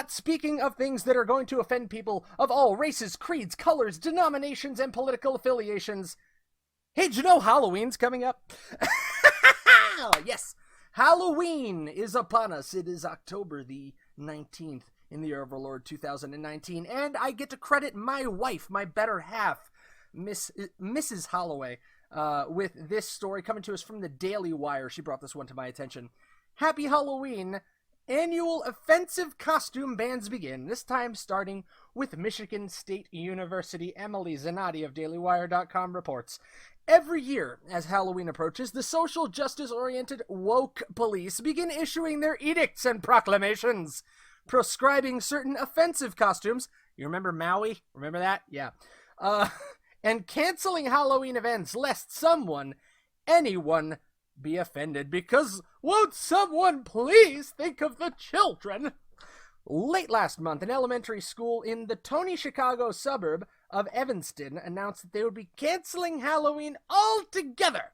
But speaking of things that are going to offend people of all races, creeds, colors, denominations, and political affiliations, hey, did you know Halloween's coming up? Yes, Halloween is upon us. It is October the 19th in the year of our Lord 2019, and I get to credit my wife, my better half, Mrs. Holloway, with this story coming to us from the Daily Wire. She brought this one to my attention. Happy Halloween. Annual offensive costume bans begin, this time starting with Michigan State University. Emily Zanotti of DailyWire.com reports. Every year, as Halloween approaches, the social justice-oriented woke police begin issuing their edicts and proclamations, prescribing certain offensive costumes. You remember Maui? Remember that? Yeah. And canceling Halloween events lest anyone, be offended, because won't someone please think of the children? Late last month, an elementary school in the Tony, Chicago suburb of Evanston announced that they would be canceling Halloween altogether,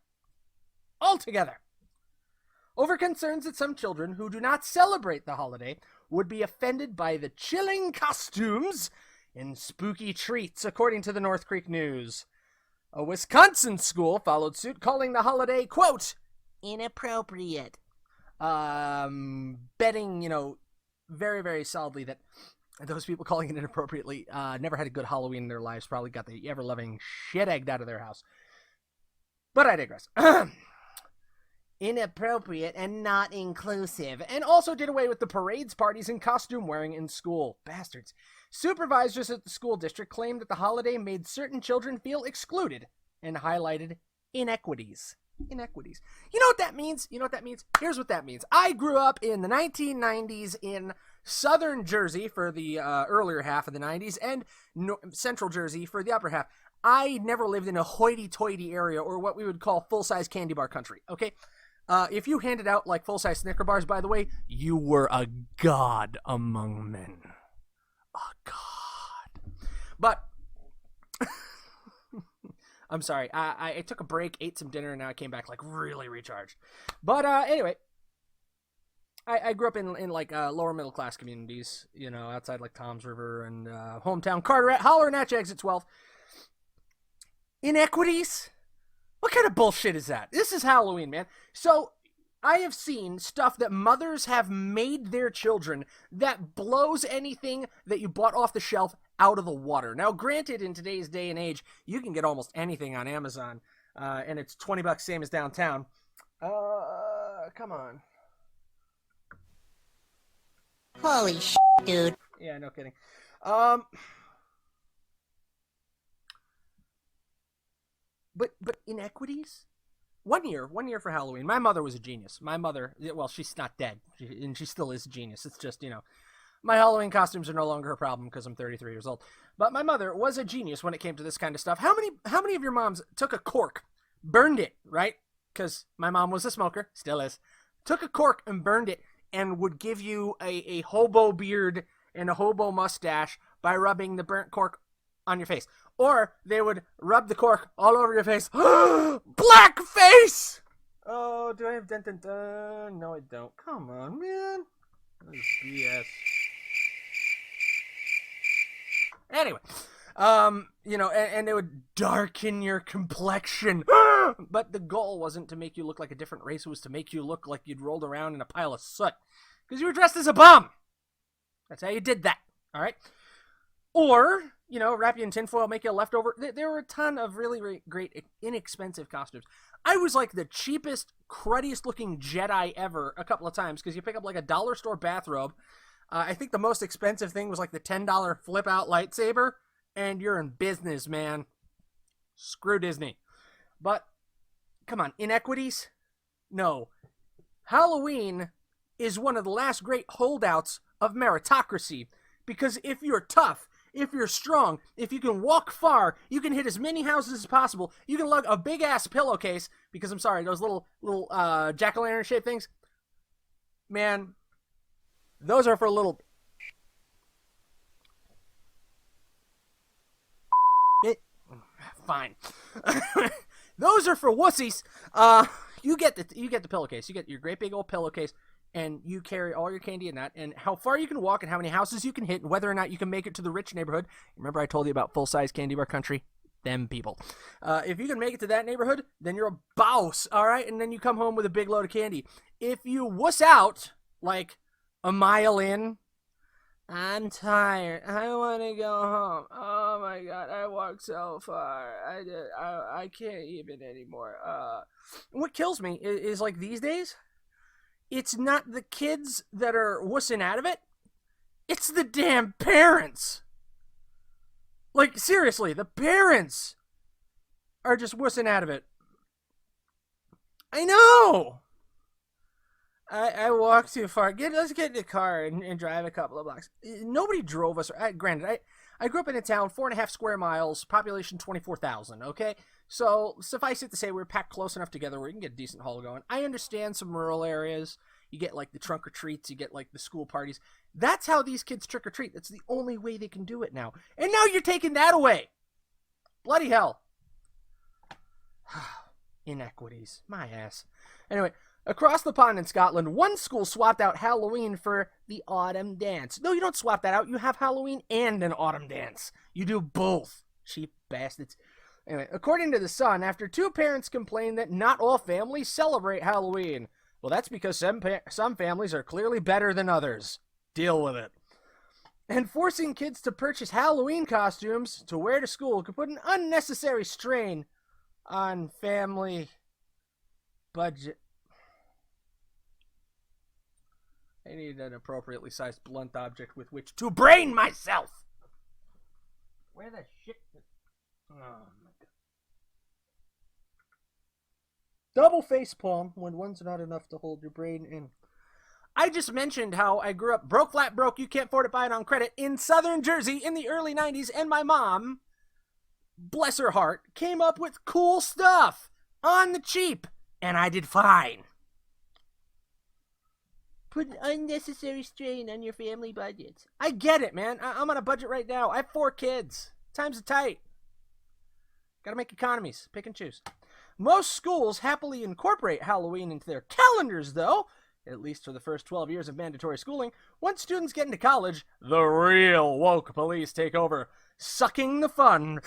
over concerns that some children who do not celebrate the holiday would be offended by the chilling costumes and spooky treats, according to the North Creek News. A Wisconsin school followed suit, calling the holiday, quote, inappropriate. Betting, very, very solidly that those people calling it inappropriately never had a good Halloween in their lives, probably got the ever-loving shit egged out of their house. But I digress. Inappropriate and not inclusive, and also did away with the parades, parties, and costume wearing in school. Bastards. Supervisors at the school district claimed that the holiday made certain children feel excluded and highlighted inequities. Inequities. You know what that means? Here's what that means. I grew up in the 1990s in southern Jersey for the earlier half of the 90s and central Jersey for the upper half. I never lived in a hoity-toity area or what we would call full-size candy bar country, okay? If you handed out, like, full-size Snicker bars, by the way, you were a god among men. A god. But, I'm sorry, I took a break, ate some dinner, and now I came back, like, really recharged. But, anyway, I grew up in lower middle-class communities, outside, like, Toms River and hometown Carteret, HollowNet, exit 12. Inequities? What kind of bullshit is that? This is Halloween, man. So, I have seen stuff that mothers have made their children that blows anything that you bought off the shelf out of the water. Now, granted, in today's day and age, you can get almost anything on Amazon, and it's $20, same as downtown. Come on. Holy shit, dude. Yeah, no kidding. But inequities? One year for Halloween. My mother was a genius. My mother, well, she's not dead, and she still is a genius. It's just, my Halloween costumes are no longer a problem because I'm 33 years old. But my mother was a genius when it came to this kind of stuff. How many of your moms took a cork, burned it, right? Because my mom was a smoker, still is. Took a cork and burned it and would give you a hobo beard and a hobo mustache by rubbing the burnt cork on your face. Or they would rub the cork all over your face. Black face! Oh, do I have dun dun dun? No, I don't. Come on, man. That is BS. Anyway, and they would darken your complexion. But the goal wasn't to make you look like a different race. It was to make you look like you'd rolled around in a pile of soot. Because you were dressed as a bum. That's how you did that. All right? Or, wrap you in tinfoil, make you a leftover. There were a ton of really, really great, inexpensive costumes. I was like the cheapest, cruddiest looking Jedi ever a couple of times because you pick up like a dollar store bathrobe. I think the most expensive thing was like the $10 flip out lightsaber, and you're in business, man. Screw Disney. But, come on, inequities? No. Halloween is one of the last great holdouts of meritocracy because if you're tough, if you're strong, if you can walk far, you can hit as many houses as possible. You can lug a big-ass pillowcase, because I'm sorry, those little jack-o'-lantern shaped things, man, those are for little... Fine. Those are for wussies. You get the pillowcase. You get your great big old pillowcase. and you carry all your candy in that, and how far you can walk and how many houses you can hit, and whether or not you can make it to the rich neighborhood. Remember I told you about full-size candy bar country? Them people. If you can make it to that neighborhood, then you're a boss, all right? And then you come home with a big load of candy. If you wuss out, like a mile in, I'm tired. I want to go home. Oh my god, I walked so far. I can't even anymore. What kills me is like these days, it's not the kids that are wussing out of it. It's the damn parents. Like, seriously, the parents are just wussing out of it. I know! I walked too far. Let's get in the car and drive a couple of blocks. Nobody drove us. Granted, I grew up in a town, 4.5 square miles, population 24,000, okay? So, suffice it to say, we were packed close enough together where you can get a decent haul going. I understand some rural areas. You get, like, the trunk or treats. You get, like, the school parties. That's how these kids trick or treat. That's the only way they can do it now. And now you're taking that away. Bloody hell. Inequities. My ass. Anyway, across the pond in Scotland, one school swapped out Halloween for the autumn dance. No, you don't swap that out. You have Halloween and an autumn dance. You do both. Cheap bastards. Anyway, according to The Sun, after two parents complained that not all families celebrate Halloween. Well, that's because some families are clearly better than others. Deal with it. And forcing kids to purchase Halloween costumes to wear to school could put an unnecessary strain on family budget. I need an appropriately sized blunt object with which to brain myself. Where the shit? Oh my god. Double face palm when one's not enough to hold your brain in. I just mentioned how I grew up broke, flat broke, you can't afford to buy it on credit in southern Jersey in the early 90s, and my mom, bless her heart, came up with cool stuff on the cheap, and I did fine. Put an unnecessary strain on your family budgets. I get it, man. I'm on a budget right now. I have 4 kids. Times are tight. Gotta make economies. Pick and choose. Most schools happily incorporate Halloween into their calendars, though, at least for the first 12 years of mandatory schooling. Once students get into college, the real woke police take over, sucking the fun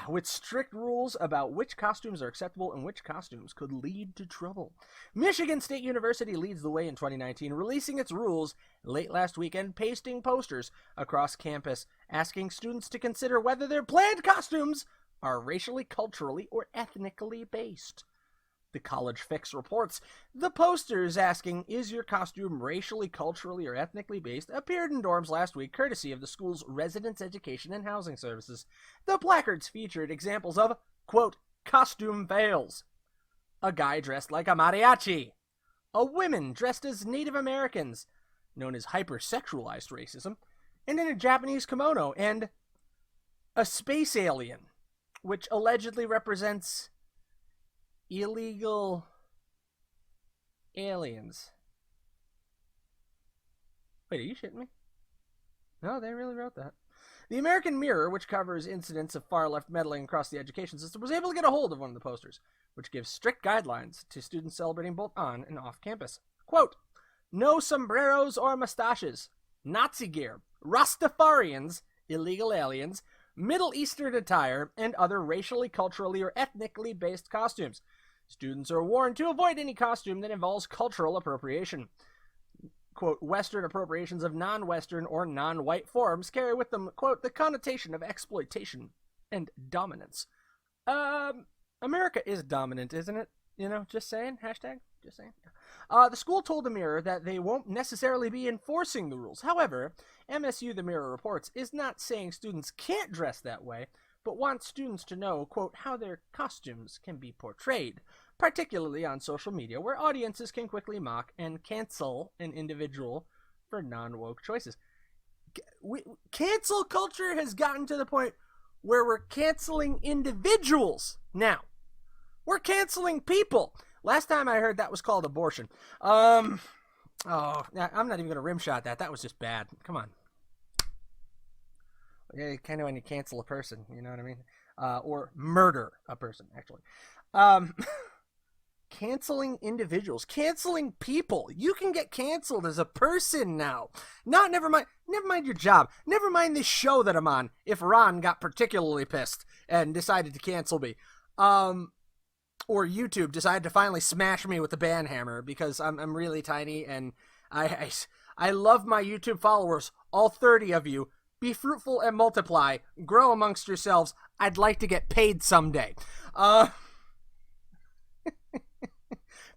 with strict rules about which costumes are acceptable and which costumes could lead to trouble. Michigan State University leads the way in 2019, releasing its rules late last week and pasting posters across campus, asking students to consider whether their planned costumes are racially, culturally, or ethnically based. The College Fix reports the posters asking, is your costume racially, culturally, or ethnically based, appeared in dorms last week, courtesy of the school's Residence Education and Housing Services. The placards featured examples of, quote, costume fails. A guy dressed like a mariachi. A woman dressed as Native Americans, known as hypersexualized racism, and in a Japanese kimono, and a space alien, which allegedly represents illegal aliens. Wait, are you shitting me? No, they really wrote that. The American Mirror, which covers incidents of far-left meddling across the education system, was able to get a hold of one of the posters, which gives strict guidelines to students celebrating both on and off campus. Quote, no sombreros or mustaches, Nazi gear, Rastafarians, illegal aliens, Middle Eastern attire, and other racially, culturally, or ethnically based costumes. Students are warned to avoid any costume that involves cultural appropriation. Quote, Western appropriations of non-Western or non-white forms carry with them, quote, the connotation of exploitation and dominance. America is dominant, isn't it? You know, just saying. Hashtag, just saying. The school told the Mirror that they won't necessarily be enforcing the rules. However, MSU, the Mirror reports, is not saying students can't dress that way, but wants students to know, quote, how their costumes can be portrayed, particularly on social media, where audiences can quickly mock and cancel an individual for non-woke choices. Cancel culture has gotten to the point where we're canceling individuals now. We're canceling people. Last time I heard that was called abortion. I'm not even going to rim shot that. That was just bad. Come on. Yeah, kind of when you cancel a person, you know what I mean? Or murder a person, actually. canceling individuals, canceling people. You can get canceled as a person now. Never mind your job. Never mind this show that I'm on. If Ron got particularly pissed and decided to cancel me, or YouTube decided to finally smash me with the ban hammer because I'm really tiny and I love my YouTube followers, all 30 of you. Be fruitful and multiply. Grow amongst yourselves. I'd like to get paid someday.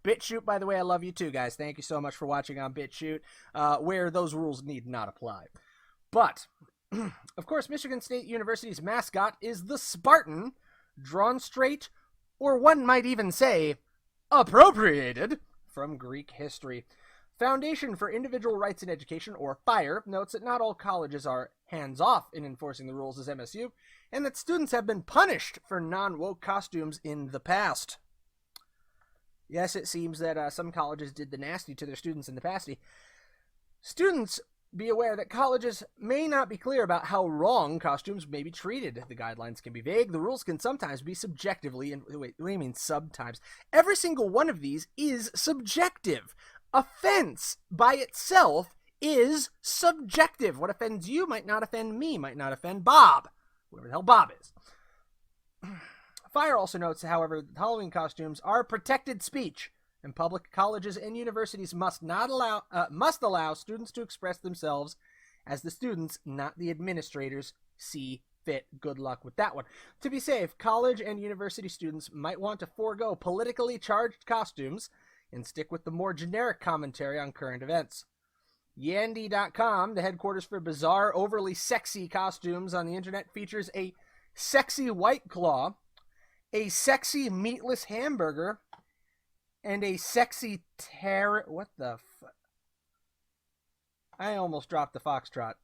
BitChute, by the way, I love you too, guys. Thank you so much for watching on BitChute, where those rules need not apply. But, of course, Michigan State University's mascot is the Spartan, drawn straight, or one might even say, appropriated from Greek history. Foundation for Individual Rights in Education, or FIRE, notes that not all colleges are hands-off in enforcing the rules as MSU, and that students have been punished for non-woke costumes in the past. Yes, it seems that some colleges did the nasty to their students in the past. Students, be aware that colleges may not be clear about how wrong costumes may be treated. The guidelines can be vague. The rules can sometimes be subjectively... Wait, what do you mean sometimes? Every single one of these is subjective. Offense by itself is subjective. What offends you might not offend me, might not offend Bob. Whoever the hell Bob is. FIRE also notes, however, that Halloween costumes are protected speech, and public colleges and universities must allow students to express themselves as the students, not the administrators, see fit. Good luck with that one. To be safe, college and university students might want to forego politically charged costumes and stick with the more generic commentary on current events. Yandy.com, the headquarters for bizarre, overly sexy costumes on the internet, features a sexy White Claw, a sexy meatless hamburger, and a sexy what the I almost dropped the foxtrot.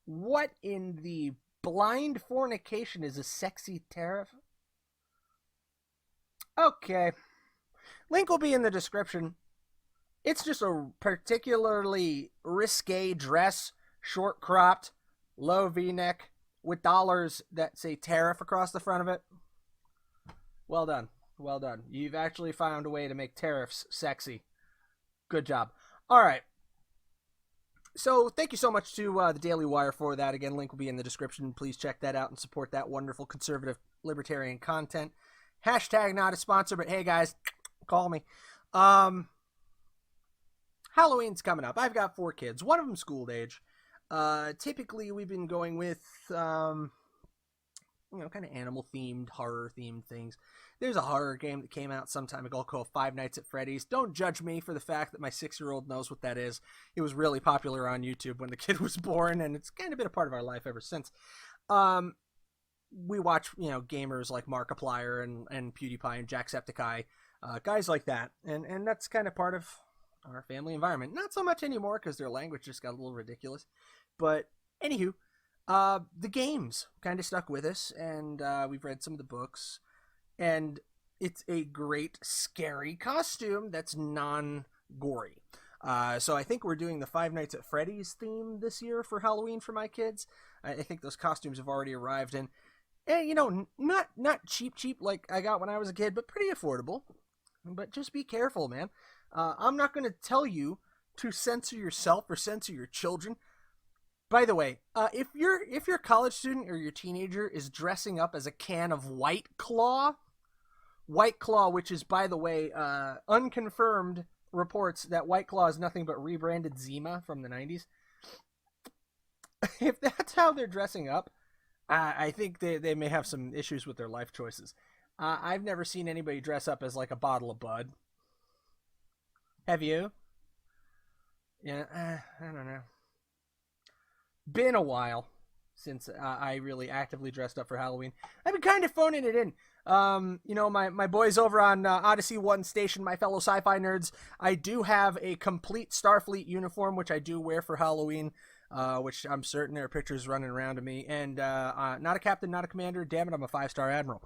What in the blind fornication is a sexy tariff? Okay. Link will be in the description. It's just a particularly risque dress, short-cropped, low V-neck, with dollars that say tariff across the front of it. Well done. Well done. You've actually found a way to make tariffs sexy. Good job. All right. So thank you so much to the Daily Wire for that. Again, link will be in the description. Please check that out and support that wonderful conservative libertarian content. Hashtag not a sponsor, but hey guys, call me. Halloween's coming up. I've got 4 kids. One of them school age. Typically we've been going with kind of animal-themed, horror-themed things. There's a horror game that came out some time ago called Five Nights at Freddy's. Don't judge me for the fact that my 6-year-old knows what that is. It was really popular on YouTube when the kid was born, and it's kind of been a part of our life ever since. We watch, gamers like Markiplier and PewDiePie and Jacksepticeye, guys like that, and that's kind of part of our family environment. Not so much anymore because their language just got a little ridiculous. But anywho, the games kind of stuck with us, and we've read some of the books, and it's a great scary costume that's non-gory. So I think we're doing the Five Nights at Freddy's theme this year for Halloween for my kids. I think those costumes have already arrived, and not cheap like I got when I was a kid, but pretty affordable. But just be careful, man. I'm not going to tell you to censor yourself or censor your children. By the way, if your college student or your teenager is dressing up as a can of White Claw, which is, by the way, unconfirmed reports that White Claw is nothing but rebranded Zima from the 90s. If that's how they're dressing up, I think they may have some issues with their life choices. I've never seen anybody dress up as like a bottle of Bud. Have you? Yeah, I don't know. Been a while since I really actively dressed up for Halloween. I've been kind of phoning it in. My boys over on Odyssey One Station, my fellow sci-fi nerds, I do have a complete Starfleet uniform, which I do wear for Halloween, which I'm certain there are pictures running around of me. And not a captain, not a commander. Damn it, I'm a 5-star admiral.